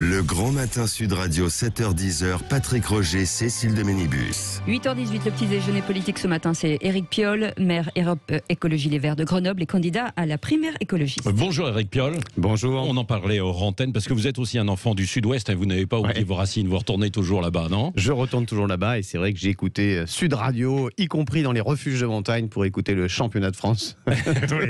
Le Grand Matin Sud Radio, 7h-10h, Patrick Roger, Cécile de Ménibus. 8h18, le petit déjeuner politique ce matin, c'est Éric Piolle, maire Europe Écologie Les Verts de Grenoble et candidat à la primaire écologiste. Bonjour Éric Piolle. Bonjour. On en parlait hors antenne parce que vous êtes aussi un enfant du Sud-Ouest et vous n'avez pas oublié vos racines, vous retournez toujours là-bas, non? Je retourne toujours là-bas et c'est vrai que j'ai écouté Sud Radio, y compris dans les refuges de montagne pour écouter le championnat de France. Oui,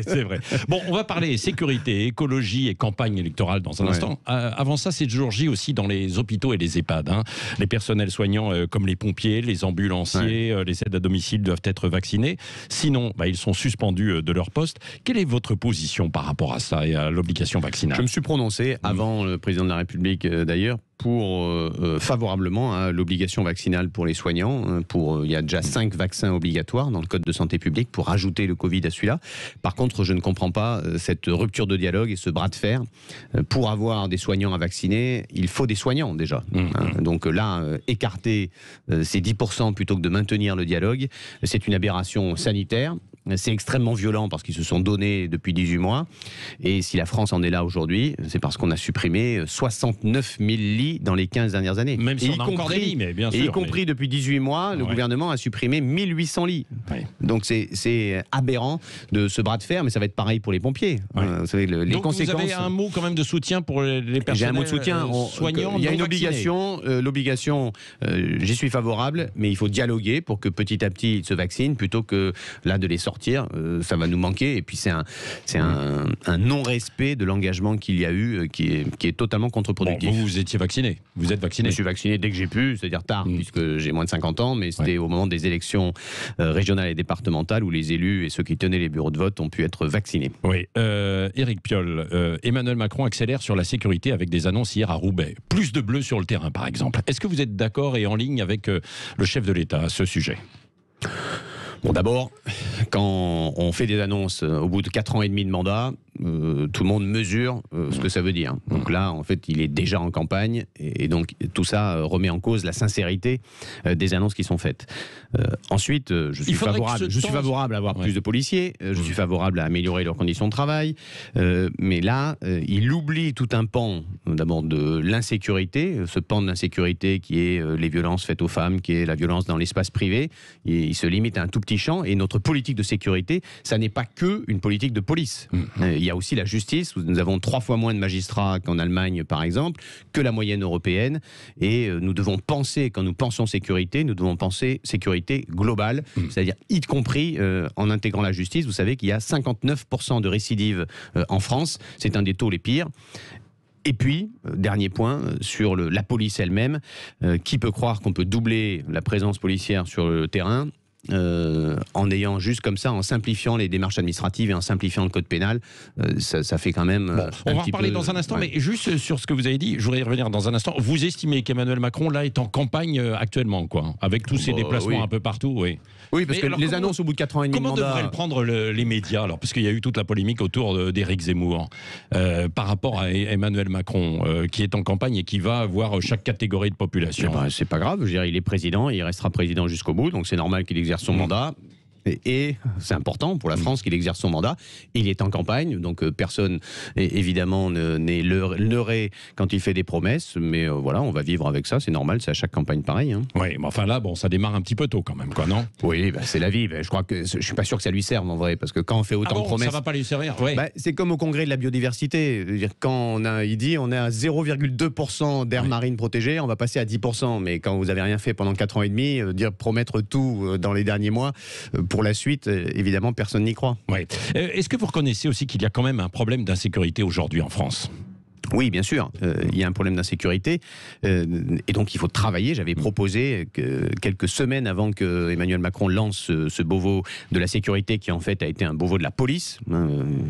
c'est vrai. Bon, on va parler sécurité, écologie et campagne électorale dans un instant. Avant ça, c'est le jour J aussi dans les hôpitaux et les EHPAD. Les personnels soignants comme les pompiers, les ambulanciers, les aides à domicile doivent être vaccinés. Sinon, ils sont suspendus de leur poste. Quelle est votre position par rapport à ça et à l'obligation vaccinale? Je me suis prononcé avant le président de la République d'ailleurs pour favorablement à l'obligation vaccinale pour les soignants. Il y a déjà 5 vaccins obligatoires dans le Code de santé publique pour ajouter le Covid à celui-là. Par contre, je ne comprends pas cette rupture de dialogue et ce bras de fer. Pour avoir des soignants à vacciner, il faut des soignants déjà. Donc là, écarter ces 10% plutôt que de maintenir le dialogue, c'est une aberration sanitaire. C'est extrêmement violent parce qu'ils se sont donnés depuis 18 mois. Et si la France en est là aujourd'hui, c'est parce qu'on a supprimé 69 000 lits dans les 15 dernières années. Même si on a encore des lits, mais bien sûr. Y compris depuis 18 mois, le gouvernement a supprimé 1800 lits. Donc c'est aberrant de ce bras de fer, mais ça va être pareil pour les pompiers. Vous savez, les donc conséquences... vous avez un mot quand même de soutien pour les personnels J'ai un mot de soutien. Soignants. Il y a une obligation. L'obligation, j'y suis favorable, mais il faut dialoguer pour que petit à petit ils se vaccinent plutôt que là de les sortir. Ça va nous manquer. Et puis c'est un non-respect de l'engagement qu'il y a eu qui est totalement contre-productif. Bon, vous étiez vacciné. Vous êtes vacciné. Je suis vacciné dès que j'ai pu, c'est-à-dire tard, puisque j'ai moins de 50 ans, mais c'était au moment des élections régionales et départementales où les élus et ceux qui tenaient les bureaux de vote ont pu être vaccinés. Oui. Éric Piolle, Emmanuel Macron accélère sur la sécurité avec des annonces hier à Roubaix. Plus de bleus sur le terrain, par exemple. Est-ce que vous êtes d'accord et en ligne avec le chef de l'État à ce sujet ? Bon, d'abord, quand on fait des annonces au bout de 4 ans et demi de mandat, tout le monde mesure ce que ça veut dire. Donc là, en fait, il est déjà en campagne et donc tout ça remet en cause la sincérité des annonces qui sont faites. Ensuite, je suis favorable à avoir plus de policiers, je suis favorable à améliorer leurs conditions de travail, mais là, il oublie tout un pan, d'abord de l'insécurité, ce pan de l'insécurité qui est les violences faites aux femmes, qui est la violence dans l'espace privé. Il se limite à un tout petit champ et notre politique de sécurité, ça n'est pas que une politique de police. Il y a aussi la justice, où nous avons 3 fois moins de magistrats qu'en Allemagne, par exemple, que la moyenne européenne. Et nous devons penser, quand nous pensons sécurité, nous devons penser sécurité globale, c'est-à-dire y compris en intégrant la justice. Vous savez qu'il y a 59% de récidives en France. C'est un des taux les pires. Et puis, dernier point, sur la police elle-même, qui peut croire qu'on peut doubler la présence policière sur le terrain en ayant juste comme ça, en simplifiant les démarches administratives et en simplifiant le code pénal, ça fait quand même on va en parler dans un instant, mais juste sur ce que vous avez dit, je voudrais y revenir dans un instant. Vous estimez qu'Emmanuel Macron, là, est en campagne actuellement, quoi, avec tous ses déplacements un peu partout, Oui, parce que les annonces au bout de 4 ans et demi de mandat... Comment devraient le prendre les médias, alors, parce qu'il y a eu toute la polémique autour d'Éric Zemmour, par rapport à Emmanuel Macron, qui est en campagne et qui va avoir chaque catégorie de population? C'est pas grave, je veux dire, il est président, il restera président jusqu'au bout, donc c'est normal qu'il exerce son mandat. Et c'est important pour la France qu'il exerce son mandat. Il est en campagne, donc personne, évidemment, n'est leurré quand il fait des promesses. Mais voilà, on va vivre avec ça, c'est normal, c'est à chaque campagne pareil. Oui, mais enfin là, ça démarre un petit peu tôt quand même, quoi, non? Oui, c'est la vie. Je crois que je suis pas sûr que ça lui serve en vrai, parce que quand on fait autant de promesses... ça va pas lui servir, c'est comme au congrès de la biodiversité. Quand il dit on est à 0,2% d'aire marine protégée, on va passer à 10%. Mais quand vous avez rien fait pendant 4 ans et demi, promettre tout dans les derniers mois... Pour la suite, évidemment, personne n'y croit. Est-ce que vous reconnaissez aussi qu'il y a quand même un problème d'insécurité aujourd'hui en France ? Oui, bien sûr, il y a un problème d'insécurité et donc il faut travailler. J'avais proposé quelques semaines avant que Emmanuel Macron lance ce Beauvau de la sécurité qui en fait a été un Beauvau de la police.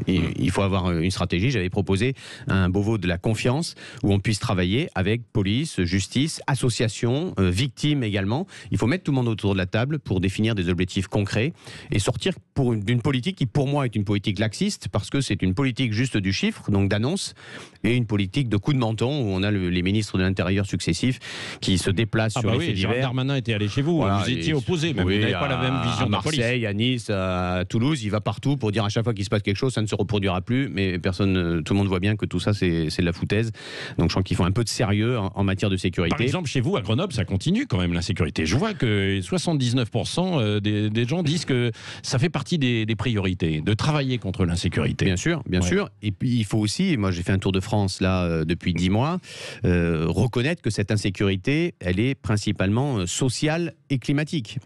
Il faut avoir une stratégie. J'avais proposé un Beauvau de la confiance où on puisse travailler avec police, justice, associations, victimes également. Il faut mettre tout le monde autour de la table pour définir des objectifs concrets et sortir d'une politique qui pour moi est une politique laxiste parce que c'est une politique juste du chiffre, donc d'annonce, et une politique de coup de menton où on a les ministres de l'Intérieur successifs qui se déplacent sur les faits divers. Gérald Darmanin était allé chez vous, Voilà, vous étiez opposé, mais vous n'avez pas la même vision à de la police. Marseille, à Nice, à Toulouse, il va partout pour dire à chaque fois qu'il se passe quelque chose, ça ne se reproduira plus, mais personne, tout le monde voit bien que tout ça c'est de la foutaise. Donc je crois qu'il faut un peu de sérieux en matière de sécurité. Par exemple, chez vous, à Grenoble, ça continue quand même l'insécurité. Je vois que 79% des gens disent que ça fait partie des priorités, de travailler contre l'insécurité. Bien sûr, bien sûr. Et puis il faut aussi, moi j'ai fait un tour de France là depuis 10 mois, reconnaître que cette insécurité, elle est principalement sociale et climatique.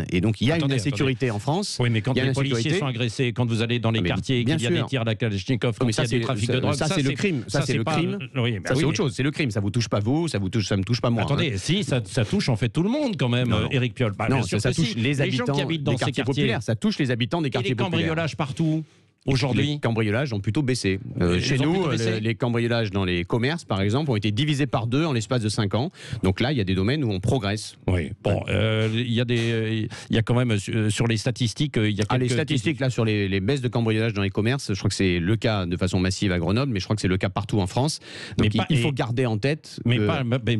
Et donc il y a une insécurité en France. Oui, mais quand les policiers sont agressés, quand vous allez dans les quartiers, qu'il y a des tirs à la Kalachnikov, quand il y a du trafic de drogue, ça c'est le crime. Ça c'est le crime. Ça c'est autre chose. C'est le crime. Ça vous touche pas vous, ça me touche pas moi. Attendez, si ça touche en fait tout le monde quand même, Éric Piolle. Non, ça touche les habitants qui habitent dans des ces quartiers quartiers populaires. Ça touche les habitants des quartiers populaires. Et les cambriolages partout. Aujourd'hui, les cambriolages ont plutôt baissé. Chez nous, les cambriolages dans les commerces, par exemple, ont été divisés par 2 en l'espace de 5 ans. Donc là, il y a des domaines où on progresse. Oui. Bon, il y a quand même sur les statistiques, il y a quelques... les statistiques là sur les baisses de cambriolage dans les commerces, je crois que c'est le cas de façon massive à Grenoble, mais je crois que c'est le cas partout en France. Donc il faut garder en tête. Mais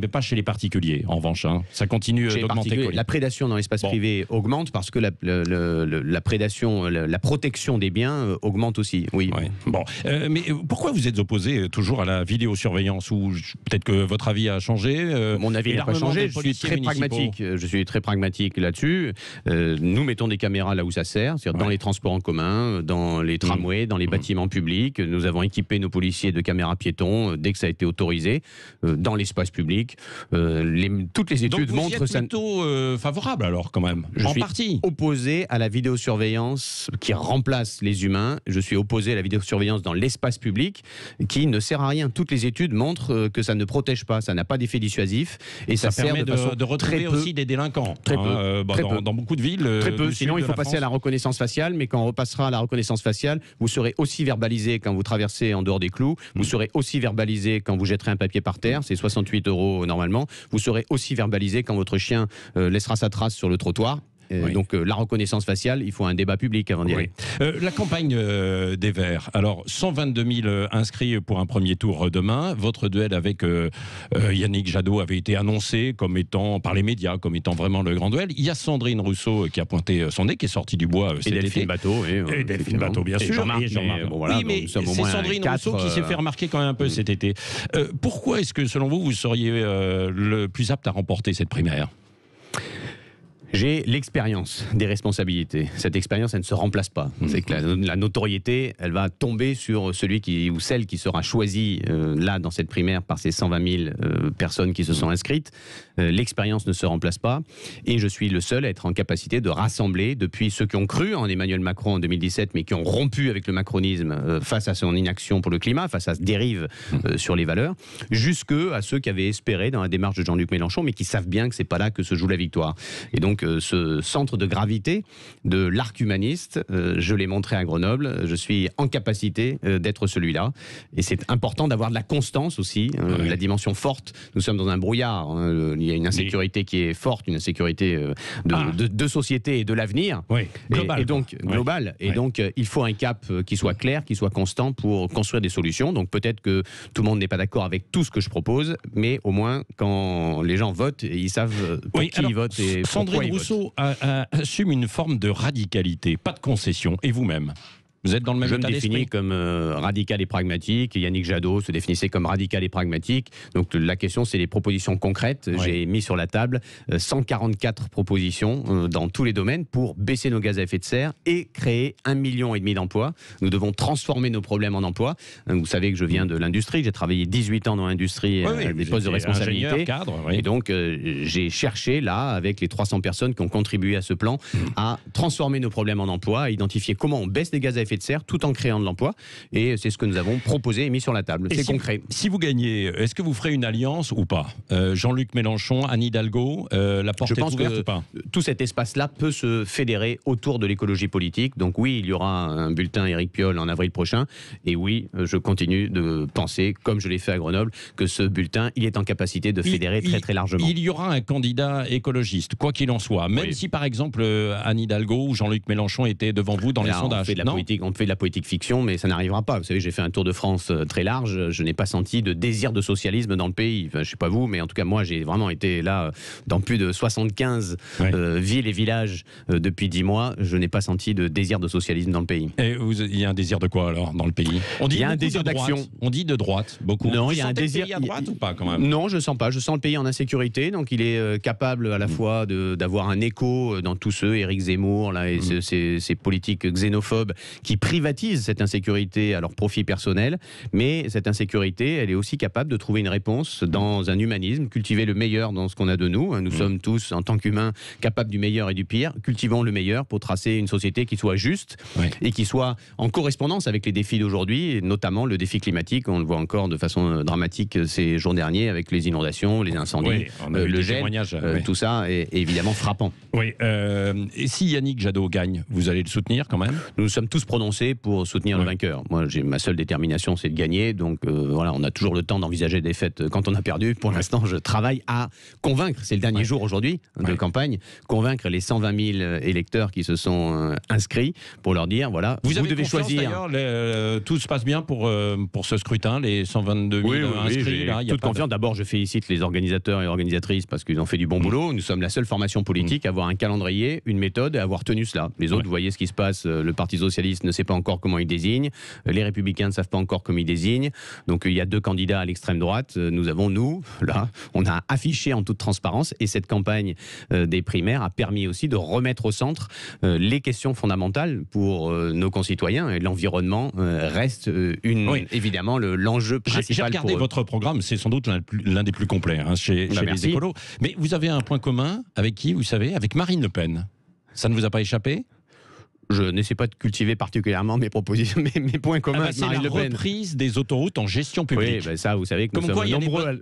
pas chez les particuliers, en revanche. Hein. Ça continue d'augmenter. La prédation dans l'espace privé augmente parce que la prédation, la protection des biens augmente aussi, oui. Ouais. Bon, mais pourquoi vous êtes opposé toujours à la vidéosurveillance, ou peut-être que votre avis a changé? Mon avis n'a pas changé, je suis très pragmatique. Je suis très pragmatique là-dessus. Nous mettons des caméras là où ça sert, c'est-à-dire dans les transports en commun, dans les tramways, dans les bâtiments publics. Nous avons équipé nos policiers de caméras piétons dès que ça a été autorisé, dans l'espace public. Toutes les études montrent ça. Donc vous êtes plutôt favorable alors quand même, je suis opposé à la vidéosurveillance qui remplace les humains. Je suis opposé à la vidéosurveillance dans l'espace public qui ne sert à rien. Toutes les études montrent que ça ne protège pas, ça n'a pas d'effet dissuasif et ça sert permet de retrouver aussi des délinquants. Très peu. Dans beaucoup de villes. Très peu. Sinon, il faut passer à la reconnaissance faciale, mais quand on repassera à la reconnaissance faciale, vous serez aussi verbalisé quand vous traversez en dehors des clous, vous serez aussi verbalisé quand vous jetterez un papier par terre, c'est 68 € normalement, vous serez aussi verbalisé quand votre chien laissera sa trace sur le trottoir. Donc la reconnaissance faciale, il faut un débat public avant d'y aller. La campagne des Verts, alors 122 000 inscrits pour un premier tour demain. Votre duel avec Yannick Jadot avait été annoncé comme étant, par les médias, comme étant vraiment le grand duel. Il y a Sandrine Rousseau qui a pointé son nez, qui est sortie du bois cet été. Delphine Bateau. Et Delphine Bateau, bien sûr. Jean-Marc. Mais c'est Sandrine Rousseau qui s'est fait remarquer quand même un peu cet été. Pourquoi est-ce que, selon vous, vous seriez le plus apte à remporter cette primaire ? J'ai l'expérience des responsabilités. Cette expérience, elle ne se remplace pas. C'est que la notoriété, elle va tomber sur celui ou celle qui sera choisi là dans cette primaire par ces 120 000 personnes qui se sont inscrites. L'expérience ne se remplace pas et je suis le seul à être en capacité de rassembler depuis ceux qui ont cru en Emmanuel Macron en 2017 mais qui ont rompu avec le macronisme face à son inaction pour le climat, face à ce dérive sur les valeurs, jusque à ceux qui avaient espéré dans la démarche de Jean-Luc Mélenchon mais qui savent bien que c'est pas là que se joue la victoire. Et donc ce centre de gravité de l'arc humaniste, je l'ai montré à Grenoble, je suis en capacité d'être celui-là et c'est important d'avoir de la constance aussi, la dimension forte. Nous sommes dans un brouillard, il y a une insécurité qui est forte, une insécurité de société et de l'avenir, global, et donc global. Et donc il faut un cap qui soit clair, qui soit constant pour construire des solutions. Donc peut-être que tout le monde n'est pas d'accord avec tout ce que je propose, mais au moins quand les gens votent, ils savent pour qui ils votent et Sandrine Rousseau assume une forme de radicalité, pas de concession. Et vous-même ? Vous êtes dans le même état d'esprit ? Je me définis comme radical et pragmatique. Yannick Jadot se définissait comme radical et pragmatique. Donc la question, c'est les propositions concrètes. J'ai mis sur la table 144 propositions dans tous les domaines pour baisser nos gaz à effet de serre et créer 1,5 million d'emplois. Nous devons transformer nos problèmes en emplois. Vous savez que je viens de l'industrie. J'ai travaillé 18 ans dans l'industrie, des postes de responsabilité. Cadre, Et donc j'ai cherché là, avec les 300 personnes qui ont contribué à ce plan, à transformer nos problèmes en emplois, à identifier comment on baisse les gaz à effet de serre tout en créant de l'emploi, et c'est ce que nous avons proposé et mis sur la table. C'est concret. Si vous gagnez, est-ce que vous ferez une alliance ou pas ? Jean-Luc Mélenchon, Anne Hidalgo, la porte est ouverte ou pas ? Tout cet espace-là peut se fédérer autour de l'écologie politique. Donc oui, il y aura un bulletin Éric Piolle en avril prochain, et oui, je continue de penser, comme je l'ai fait à Grenoble, que ce bulletin, il est en capacité de fédérer très très largement. Il y aura un candidat écologiste, quoi qu'il en soit, même si par exemple Anne Hidalgo ou Jean-Luc Mélenchon étaient devant vous dans les sondages. On fait de la politique on fait de la politique fiction, mais ça n'arrivera pas. Vous savez, j'ai fait un tour de France très large, je n'ai pas senti de désir de socialisme dans le pays. Enfin, je sais pas vous, mais en tout cas, moi, j'ai vraiment été là dans plus de 75 villes et villages depuis 10 mois. Je n'ai pas senti de désir de socialisme dans le pays. Et il y a un désir de quoi alors dans le pays? On dit il y a un désir d'action. On dit de droite, beaucoup. Non, Vous il y a un sentez le désir pays à droite ou pas quand même? Non, je sens pas. Je sens le pays en insécurité, donc il est capable à la fois d'avoir un écho dans tous ceux, Éric Zemmour, là, et ces politiques xénophobes qui privatisent cette insécurité à leur profit personnel. Mais cette insécurité, elle est aussi capable de trouver une réponse dans un humanisme, cultiver le meilleur dans ce qu'on a de nous. Nous sommes tous, en tant qu'humains, capables du meilleur et du pire. Cultivons le meilleur pour tracer une société qui soit juste et qui soit en correspondance avec les défis d'aujourd'hui, et notamment le défi climatique. On le voit encore de façon dramatique ces jours derniers avec les inondations, les incendies, le gel, tout ça est évidemment frappant. Oui. Et si Yannick Jadot gagne, vous allez le soutenir quand même? Nous nous sommes tous prononcés pour soutenir le vainqueur. Moi, ma seule détermination, c'est de gagner. Donc voilà, on a toujours le temps d'envisager des défaites quand on a perdu. Pour l'instant, je travaille à convaincre, c'est le dernier jour aujourd'hui de campagne, convaincre les 120 000 électeurs qui se sont inscrits pour leur dire, voilà, vous devez choisir. Tout se passe bien pour ce scrutin, les 122 000 inscrits. Là, toute confiance. D'abord, je félicite les organisateurs et organisatrices parce qu'ils ont fait du bon boulot. Nous sommes la seule formation politique à avoir un calendrier, une méthode et à avoir tenu cela. Les autres, vous voyez ce qui se passe. Le Parti Socialiste ne sait pas encore comment il désigne. Les Républicains ne savent pas encore comment ils désignent. Donc il y a 2 candidats à l'extrême droite. Nous avons, on a affiché en toute transparence, et cette campagne des primaires a permis aussi de remettre au centre les questions fondamentales pour nos concitoyens, et l'environnement reste évidemment l'enjeu principal. J'ai regardé votre programme, c'est sans doute l'un des plus complets chez les écolos. Mais vous avez un point commun avec qui, vous savez, avec Marine Le Pen. Ça ne vous a pas échappé? Je n'essaie pas de cultiver particulièrement mes propositions, mes points communs avec Marine Le Pen. C'est la reprise des autoroutes en gestion publique. Oui, ça, vous savez que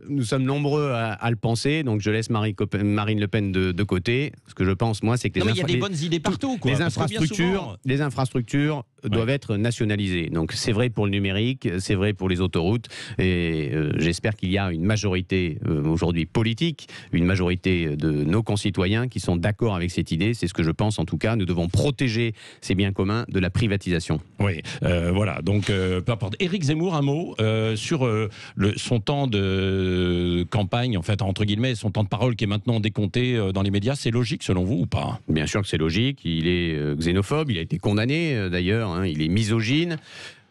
nous sommes nombreux à le penser, donc je laisse Marine Le Pen de côté. Ce que je pense, moi, c'est que il y a des bonnes idées partout. Les infrastructures doivent être nationalisées. Donc c'est vrai pour le numérique, c'est vrai pour les autoroutes, et j'espère qu'il y a une majorité aujourd'hui politique, une majorité de nos concitoyens qui sont d'accord avec cette idée. C'est ce que je pense en tout cas. Nous devons protéger ces biens communs de la privatisation. Oui, voilà, donc peu importe. Éric Zemmour, un mot sur son temps de campagne, en fait, entre guillemets, son temps de parole qui est maintenant décompté dans les médias. C'est logique selon vous ou pas? Bien sûr que c'est logique. Il est xénophobe, il a été condamné d'ailleurs, il est misogyne.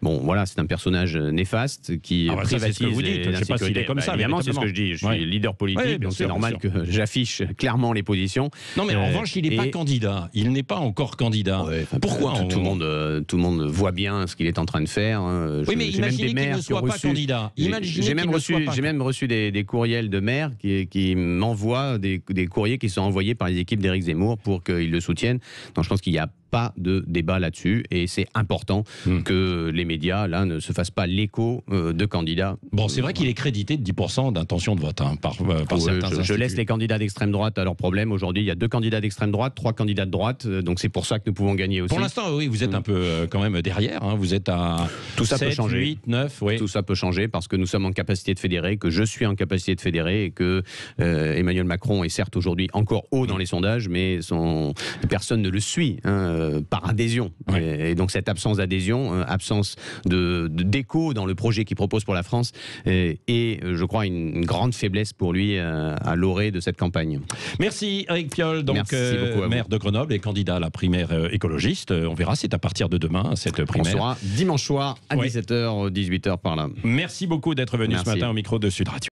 Bon, voilà, c'est un personnage néfaste qui privatise. C'est ce que vous dites. Je ne sais pas s'il est comme ça. Évidemment, c'est ce que je dis. Je suis leader politique, donc c'est normal que j'affiche clairement les positions. Non, mais en revanche, il n'est pas candidat. Il n'est pas encore candidat. Pourquoi tout le monde voit bien ce qu'il est en train de faire. Oui, mais imaginez qu'il ne soit pas candidat. J'ai même reçu des courriels de maires qui m'envoient des courriers qui sont envoyés par les équipes d'Éric Zemmour pour qu'ils le soutiennent. Donc je pense qu'il y a pas de débat là-dessus, et c'est important que les médias là ne se fassent pas l'écho de candidats. Bon, c'est vrai qu'il est crédité de 10% d'intention de vote par certains instituts. Je laisse les candidats d'extrême droite à leurs problèmes. Aujourd'hui, il y a 2 candidats d'extrême droite, 3 candidats de droite, donc c'est pour ça que nous pouvons gagner aussi. Pour l'instant, oui, vous êtes un peu quand même derrière. Vous êtes à tout ça 7, peut changer. 8, 9. Oui. Tout ça peut changer parce que nous sommes en capacité de fédérer, que je suis en capacité de fédérer, et que Emmanuel Macron est certes aujourd'hui encore haut dans les sondages, mais personne ne le suit par adhésion. Et donc cette absence d'adhésion, absence d'écho dans le projet qu'il propose pour la France, est, je crois, une grande faiblesse pour lui à l'orée de cette campagne. Merci Éric Piolle, donc maire de Grenoble et candidat à la primaire écologiste. On verra, c'est à partir de demain cette primaire. On sera dimanche soir à 17h, 18h par là. Merci beaucoup d'être venu ce matin au micro de Sud Radio.